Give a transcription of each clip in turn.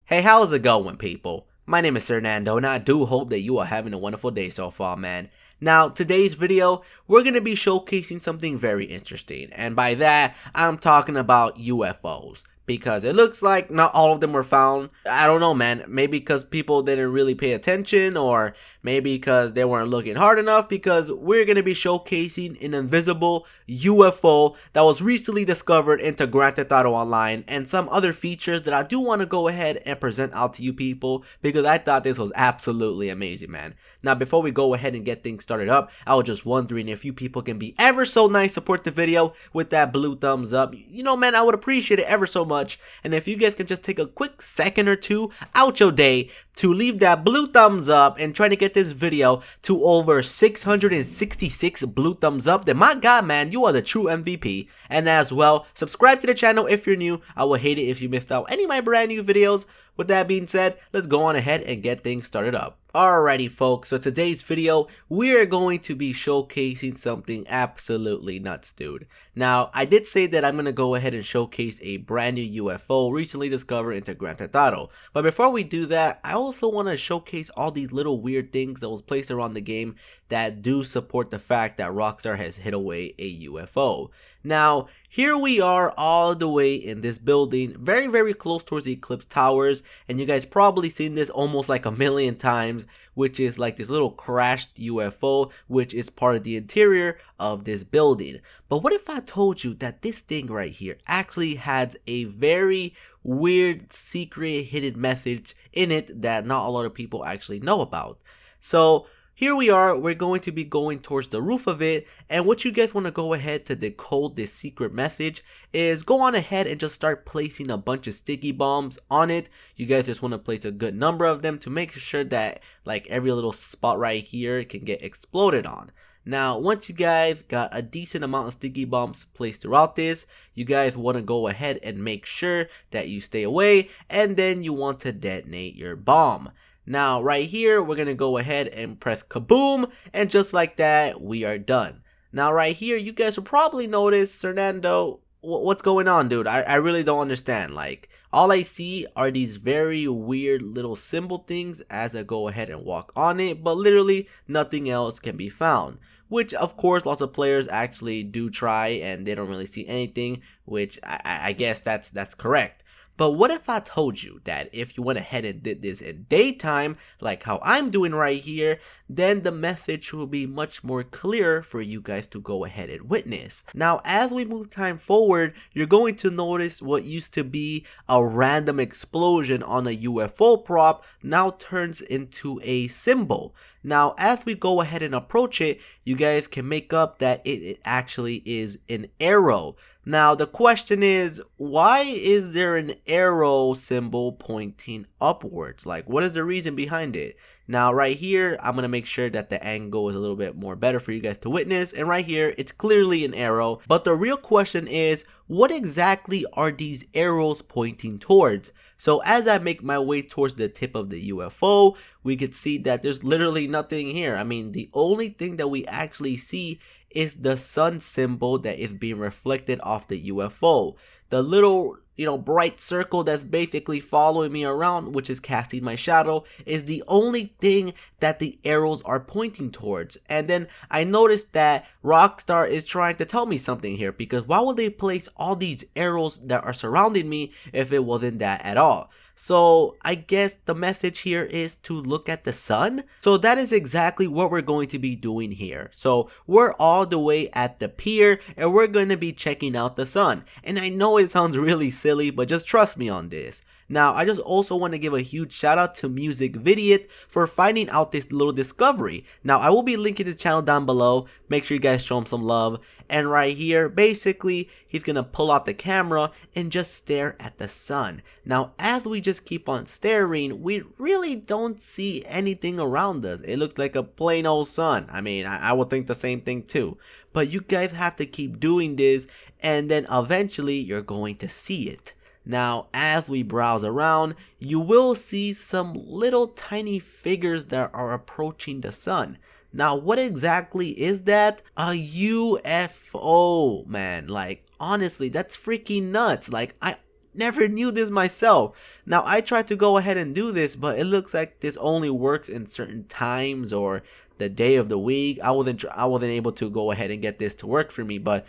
Hey, how's it going, people? My name is Fernando, and I do hope that you are having a wonderful day so far, man. Now, today's video, we're going to be showcasing something very interesting, and by that, I'm talking about UFOs. Because it looks like not all of them were found. I don't know, man. Maybe because people didn't really pay attention, or maybe because they weren't looking hard enough, because we're going to be showcasing an invisible UFO that was recently discovered into Grand Theft Auto Online, and some other features that I do want to go ahead and present out to you people, because I thought this was absolutely amazing, man. Now, before we go ahead and get things started up, I was just wondering if you people can be ever so nice, support the video with that blue thumbs up. You know, man, I would appreciate it ever so much. And if you guys can just take a quick second or two out your day to leave that blue thumbs up and try to get this video to over 666 blue thumbs up, then my god, man, you are the true MVP. And as well, subscribe to the channel if you're new. I would hate it if you missed out any of my brand new videos. With that being said, let's go on ahead and get things started up. Alrighty folks, so today's video, we are going to be showcasing something absolutely nuts, dude. Now, I did say that I'm going to go ahead and showcase a brand new UFO recently discovered into Grand Theft Auto. But before we do that, I also want to showcase all these little weird things that was placed around the game that do support the fact that Rockstar has hid away a UFO. Now, here we are all the way in this building, very close towards the Eclipse Towers, and you guys probably seen this almost like a million times, which is like this little crashed UFO, which is part of the interior of this building. But what if I told you that this thing right here actually has a very weird, secret, hidden message in it that not a lot of people actually know about? So here we are, we're going to be going towards the roof of it, and what you guys want to go ahead to decode this secret message is go on ahead and just start placing a bunch of sticky bombs on it. You guys just want to place a good number of them to make sure that like every little spot right here can get exploded on. Now, once you guys got a decent amount of sticky bombs placed throughout this, you guys want to go ahead and make sure that you stay away, and then you want to detonate your bomb. Now, right here, we're going to go ahead and press kaboom, and just like that, we are done. Now, right here, you guys will probably notice, Fernando, what's going on, dude? I really don't understand. Like, all I see are these very weird little symbol things as I go ahead and walk on it, but literally nothing else can be found. Which, of course, lots of players actually do try, and they don't really see anything, which I guess that's correct. But what if I told you that if you went ahead and did this in daytime, like how I'm doing right here, then the message will be much more clear for you guys to go ahead and witness. Now, as we move time forward, you're going to notice what used to be a random explosion on a UFO prop now turns into a symbol. Now, as we go ahead and approach it, you guys can make up that it actually is an arrow. Now, the question is, why is there an arrow symbol pointing upwards? Like, what is the reason behind it? Now, right here, I'm going to make sure that the angle is a little bit more better for you guys to witness. And right here, it's clearly an arrow. But the real question is, what exactly are these arrows pointing towards? So as I make my way towards the tip of the UFO, we could see that there's literally nothing here. I mean, the only thing that we actually see is the sun symbol that is being reflected off the UFO. The little, bright circle that's basically following me around, which is casting my shadow, is the only thing that the arrows are pointing towards. And then I noticed that Rockstar is trying to tell me something here, because why would they place all these arrows that are surrounding me if it wasn't that at all? So I guess the message here is to look at the sun. So that is exactly what we're going to be doing here. So we're all the way at the pier, and we're going to be checking out the sun. And I know it sounds really silly, but just trust me on this. Now, I just also want to give a huge shout out to Music Vidiot for finding out this little discovery. Now, I will be linking the channel down below. Make sure you guys show him some love. And right here, basically, he's going to pull out the camera and just stare at the sun. Now, as we just keep on staring, we really don't see anything around us. It looks like a plain old sun. I mean, I would think the same thing too. But you guys have to keep doing this, and then eventually you're going to see it. Now, as we browse around, you will see some little tiny figures that are approaching the sun. Now, what exactly is that? A UFO, man. Like, honestly, that's freaking nuts. Like, never knew this myself. Now I tried to go ahead and do this, but it looks like this only works in certain times or the day of the week. I wasn't able to go ahead and get this to work for me, but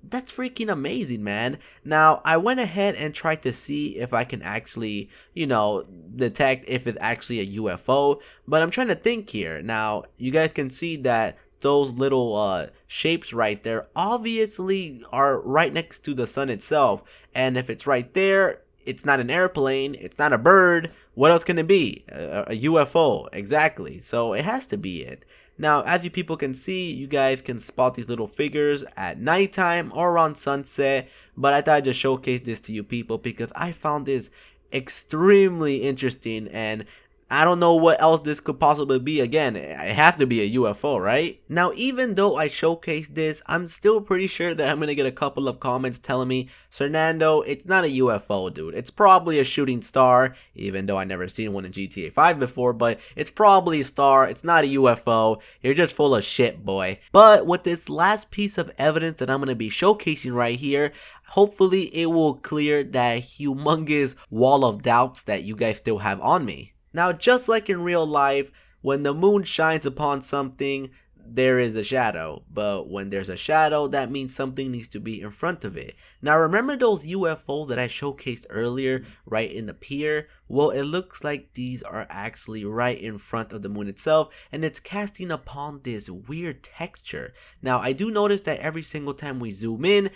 that's freaking amazing, man. Now, I went ahead and tried to see if I can actually, detect if it's actually a UFO, but I'm trying to think here. Now, you guys can see that those little shapes right there obviously are right next to the sun itself, and if it's right there, it's not an airplane, it's not a bird. What else can it be? A UFO, exactly. So it has to be it. Now, as you people can see, you guys can spot these little figures at nighttime or around sunset, but I thought I'd just showcase this to you people because I found this extremely interesting, and I don't know what else this could possibly be. Again, it has to be a UFO, right? Now, even though I showcased this, I'm still pretty sure that I'm gonna get a couple of comments telling me, Sernando, it's not a UFO, dude. It's probably a shooting star, even though I never seen one in GTA 5 before, but it's probably a star. It's not a UFO. You're just full of shit, boy. But with this last piece of evidence that I'm gonna be showcasing right here, hopefully it will clear that humongous wall of doubts that you guys still have on me. Now, just like in real life, when the moon shines upon something, there is a shadow. But when there's a shadow, that means something needs to be in front of it. Now, remember those UFOs that I showcased earlier right in the pier? Well, it looks like these are actually right in front of the moon itself, and it's casting upon this weird texture. Now, I do notice that every single time we zoom in,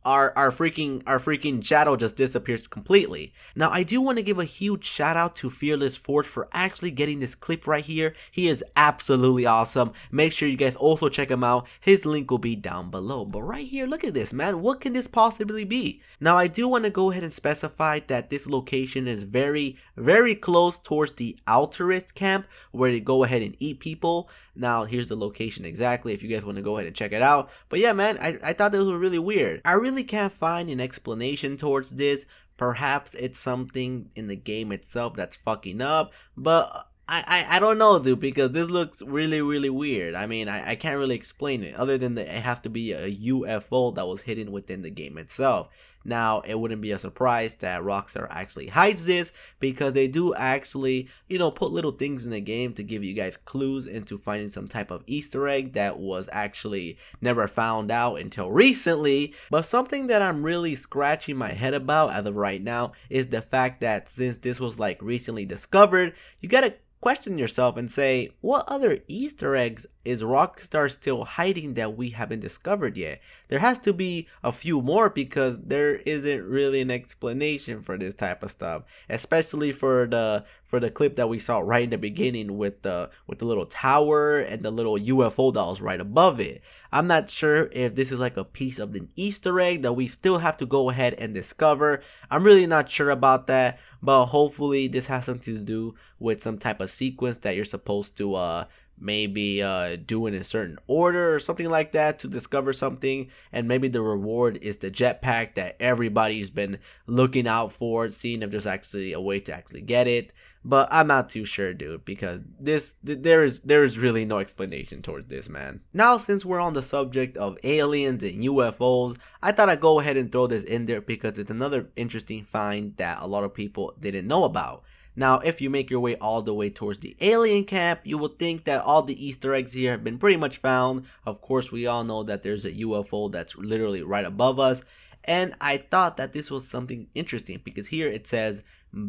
our freaking shadow just disappears completely. Now, I do want to give a huge shout out to Fearless Forge for actually getting this clip right here. He is absolutely awesome. Make sure you guys also check him out. His link will be down below. But right here, look at this, man. What can this possibly be? Now, I do want to go ahead and specify that this location is very, very close towards the Alterist camp where they go ahead and eat people. Now, here's the location exactly if you guys want to go ahead and check it out. But yeah, man, I thought this was really weird. I really can't find an explanation towards this. Perhaps it's something in the game itself that's fucking up. But I don't know, dude, because this looks really, really weird. I mean, I can't really explain it other than that it has to be a UFO that was hidden within the game itself. Now, it wouldn't be a surprise that Rockstar actually hides this because they do actually, put little things in the game to give you guys clues into finding some type of Easter egg that was actually never found out until recently. But something that I'm really scratching my head about as of right now is the fact that since this was like recently discovered, you gotta question yourself and say, what other Easter eggs is Rockstar still hiding that we haven't discovered yet? There has to be a few more because there isn't really an explanation for this type of stuff, especially for the clip that we saw right in the beginning with the little tower and the little UFO that was right above it. I'm not sure if this is like a piece of an Easter egg that we still have to go ahead and discover. I'm really not sure about that, but hopefully this has something to do with some type of sequence that you're supposed to maybe do in a certain order or something like that to discover something, and maybe the reward is the jetpack that everybody's been looking out for, seeing if there's actually a way to actually get it. But I'm not too sure, dude, because there is really no explanation towards this, man. Now, since we're on the subject of aliens and UFOs, I thought I'd go ahead and throw this in there because it's another interesting find that a lot of people didn't know about. Now, if you make your way all the way towards the alien camp, you will think that all the Easter eggs here have been pretty much found. Of course, we all know that there's a UFO that's literally right above us. And I thought that this was something interesting because here it says,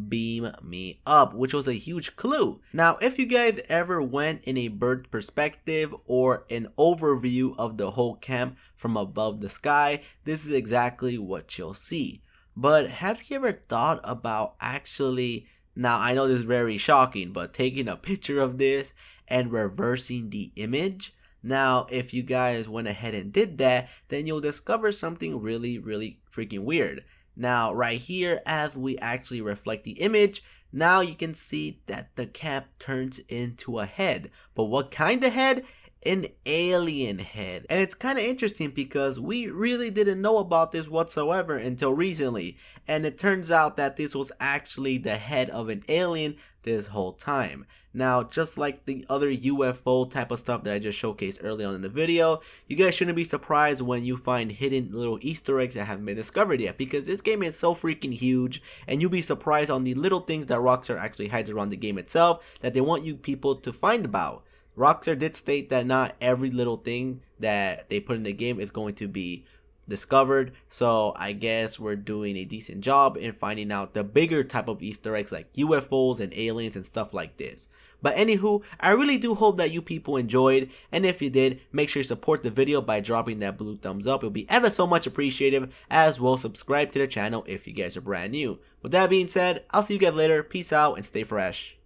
beam me up, which was a huge clue. Now, if you guys ever went in a bird perspective or an overview of the whole camp from above the sky, this is exactly what you'll see. But have you ever thought about actually, now I know this is very shocking, but taking a picture of this and reversing the image? Now, if you guys went ahead and did that, then you'll discover something really, really freaking weird. Now, right here, as we actually reflect the image, now you can see that the camp turns into a head. But what kind of head? an alien head. And it's kind of interesting because we really didn't know about this whatsoever until recently. And it turns out that this was actually the head of an alien this whole time. Now, just like the other UFO type of stuff that I just showcased early on in the video, you guys shouldn't be surprised when you find hidden little Easter eggs that haven't been discovered yet, because this game is so freaking huge, and you'll be surprised on the little things that Rockstar actually hides around the game itself that they want you people to find about. Rockstar did state that not every little thing that they put in the game is going to be discovered, so I guess we're doing a decent job in finding out the bigger type of Easter eggs like UFOs and aliens and stuff like this. But anywho, I really do hope that you people enjoyed, and if you did, make sure you support the video by dropping that blue thumbs up. It'll be ever so much appreciated, as well subscribe to the channel if you guys are brand new. With that being said, I'll see you guys later. Peace out and stay fresh.